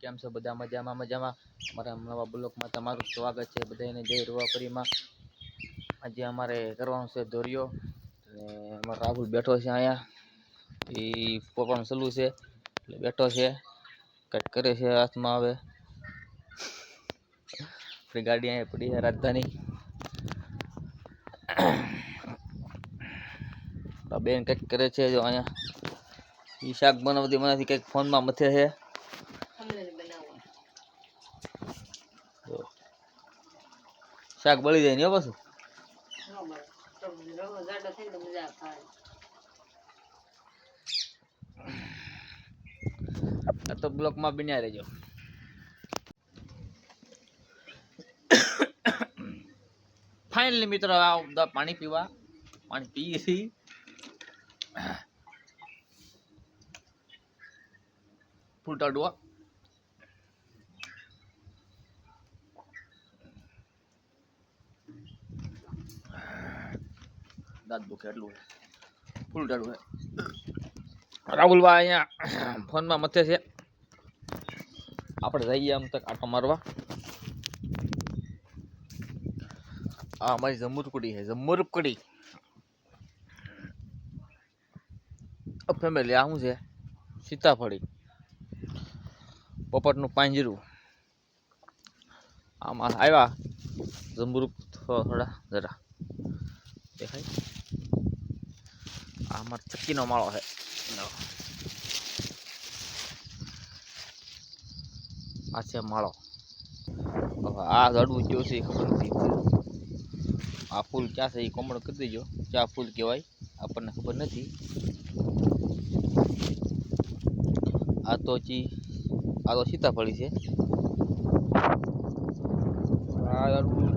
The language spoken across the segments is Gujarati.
કેમ છો બધા? મજામાં મજામાં. મારા નવા બ્લોગમાં તમારું સ્વાગત છે. બધાને જય રૂવાપરીમાં. આજે અમારે કરવાનું છે દોરિયો અને અમારો રાહુલ બેઠો છે અહીંયા. એ પોપાનું સલું છે એટલે બેઠો છે, કંઈક કરે છે હાથમાં. આવે આપણી ગાડી અહીંયા પડી છે રાજધાની. બેન કંઈક કરે છે જો અહીંયા. એ શાક બનાવતી મનાથી કંઈક ફોનમાં મથે છે. શાક બળી જાય ને પાછું. આ તો બ્લોકમાં બન્યા રહેજો. ફાઇનલી મિત્રો આ પાણી પીએ છીએ. ફૂલ ટાડવા દાંત દુખે એટલું ફૂલ ટાડવું. રાહુલભાઈ અહીંયા ફોનમાં મથે છે. આપણે જઈએ આમ તક આટો મારવા. આ અમારી જમરૂકડી છે, જમરૂકડી ફેમિલી. આ શું છે? સીતાફળી, પોપટનું પાંજરું. આમાં આવ્યા જમરૂક થોડા જરા દેખાય. આ અમારો ચક્કીનો માળો છે. આ છે માળો. આ ઝાડવું કયો છે ખબર નથી. આ ફૂલ ક્યાં છે એ કોમેન્ટ કરી દેજો. ક્યાં ફૂલ કહેવાય આપણને ખબર નથી. આ તો સીતાફળી છે. આ ઝાડવું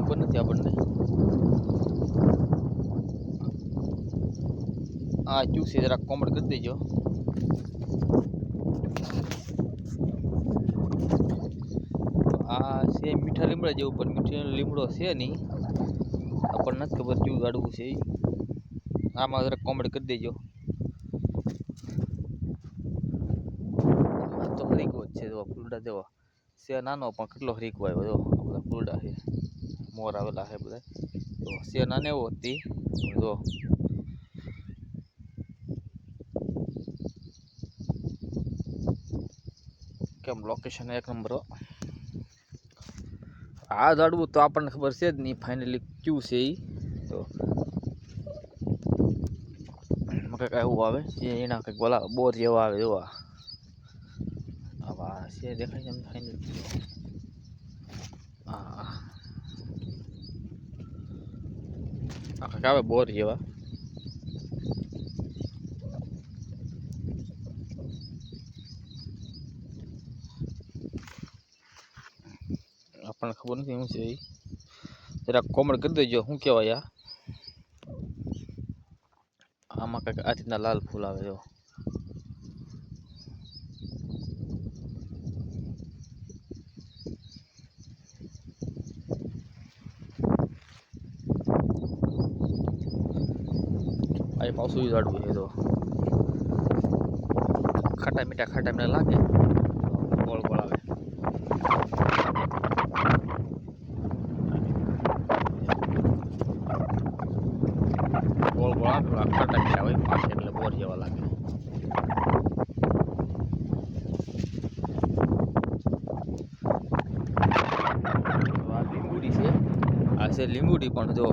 ખબર નથી આપણને. આ ક્યુ છે જરાક કોમેન્ટ કરી દેજો. આ છે મીઠા લીમડા જેવું, પણ મીઠો લીમડો છે નહીં. આપણને નથી ખબર ક્યુ ઝાડવું છે. આમાં જરાક કોમેન્ટ કરી દેજો. આ તો હરીકો જ છે. જો ફૂલડા જેવો છે, નાનો પણ કેટલો હરીકો આવ્યો. જો આ બધા ફૂલડા છે, મોર આવેલા છે બધા. તો છે નાનો એવો હતી. જો કેમ લોકેશન એક નંબર. આ ઝાડવું તો આપણને ખબર છે જ નહીં ફાઇનલી ક્યુ છે એ. તો કંઈક એવું આવે એના કંઈક બોલા બોર જેવા આવે. જોવા આવા છે દેખાય છે એમ ફાઇનલી. હા કંઈક આવે બોર જેવા. આપણને ખબર નથી શું છે એ. જરાક કોમેન્ટ કરી દેજો શું કહેવાય. આમાં કંઈક આ રીતના લાલ ફૂલ આવે. જો આ પાછું ઝાડવું છે. તો ખાટા મીઠા લાગે. ગોળ ગોળ આવે. ગોળ ગોળ આવે ખાટા મીઠા હોય પાછળ એટલે બોર જેવા લાગે. આ લીંબુડી છે. આ છે લીંબુડી, પણ જો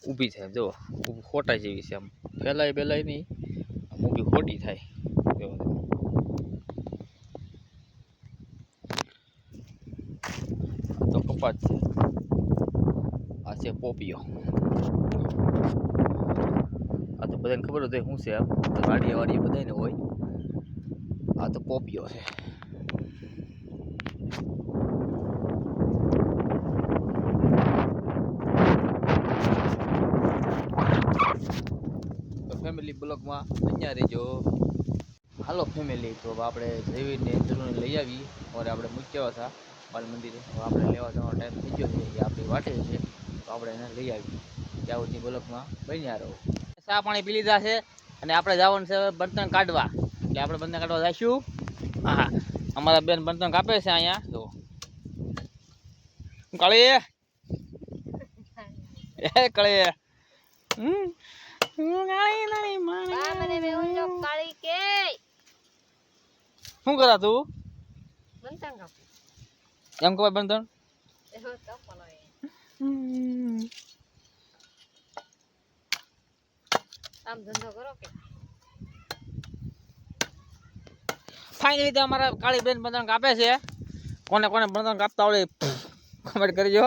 ઊભી થાય. જો ખોટા જેવી છે. આમ ફેલાય નહીં, આમ ઊભી ખોટી થાય. તો કપાસ છે. આ છે પોપિયો. આ તો બધાને ખબર હોય શું છે. આમ વાડીએ બધાને હોય. આ તો પોપિયો છે. ફેમિલી બ્લોગમાં અહીંયા રહેજો. હાલો ફેમિલી, તો આપણે જઈને જરૂર લઈ આવી. और આપણે મૂક્યા હતા બાલ મંદિરે. હવે આપણે લેવા જવાનો ટાઈમ થઈ ગયો છે. એ આપણી વાટે છે, તો આપણે એને લઈ આવી. ત્યાં સુધી બ્લોગમાં બન્યા રહો. ચા પાણી પી લીધા છે. અને આપણે જવાનું છે હવે બર્તન કાઢવા, એટલે આપણે બર્તન કાઢવા જઈશું. હા, અમારા બેન બર્તન કાપે છે અહીંયા. જો કાળી એ કાળી શું કરા તું? એમ કવાય બર્તન ફાઇનલી તો અમારા કાળી બેન બર્તન કાપે છે. કોને કોને બર્તન કાપતા આવડે કમેન્ટ કરજો.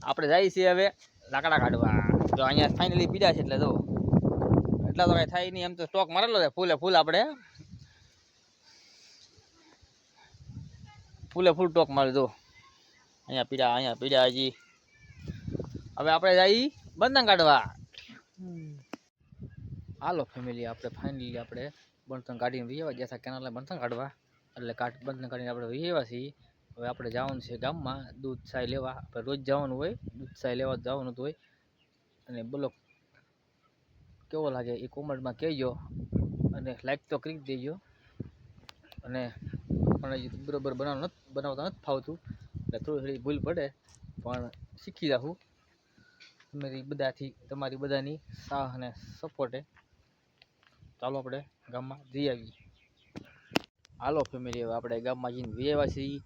આપણે જઈએ છીએ હવે લાકડા કાઢવા. તો અહીંયા ફાઇનલી પીડા છે એટલે તો એટલા તો કઈ થાય નહીં. એમ તો સ્ટોક મારેલો છે ફૂલે ફૂલ. આપણે ફૂલે ફૂલ સ્ટોક મારી દો. અહીંયા પીડા હજી. હવે આપણે જઈએ બર્તન કાઢવા. હાલો ફેમિલી, આપણે ફાઇનલી આપણે બર્તન કાઢીને વિયેવા જતા કેનાલે બર્તન કાઢવા. એટલે બર્તન કાઢીને આપણે વિયેવા છીએ. હવે આપણે જવાનું છે ગામમાં દૂધ સાય લેવા. આપણે રોજ જવાનું હોય, દૂધ સાય લેવા જવાનું હોય. અને બોલો કેવો લાગે એ કોમેન્ટમાં કહેજો, અને લાઈક તો કરી દેજો. અને પણ હજી બરાબર બનાવતા નથી ફાવતું, એટલે થોડી થોડી ભૂલ પડે, પણ શીખી જાઉં તમારી બધાની સાહ અને સપોર્ટે. ચાલો આપણે ગામમાં જઈ આવીએ. હાલો ફેમિલી, હવે આપણે ગામમાં જઈને વિયેવા છીએ.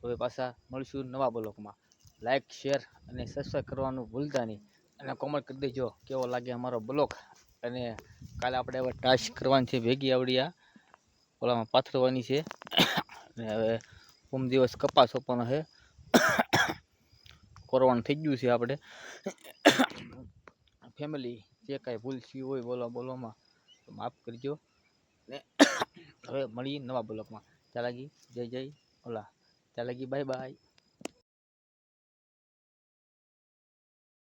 હવે પાછા મળશું નવા બ્લોગમાં. લાઈક, શેર અને સબસ્ક્રાઈબ કરવાનું ભૂલતા નહીં. અને કોમેન્ટ કરી દેજો કેવો લાગે અમારો બ્લોગ. અને કાલે આપણે હવે ટાસ્ક કરવાની છે ભેગી આવડિયા, ઓલામાં પાથરવાની છે. અને હવે દિવસ કપાસ સોંપવાનો છે. કરવાનું થઈ ગયું છે આપણે. ફેમિલી, જે કાંઈ ભૂલ થયું હોય બોલવામાં તો માફ કરજો. ને હવે મળીએ નવા બ્લોગમાં. ત્યાં લાગી જય જય ઓલા, ત્યાં લાગી બાય બાય.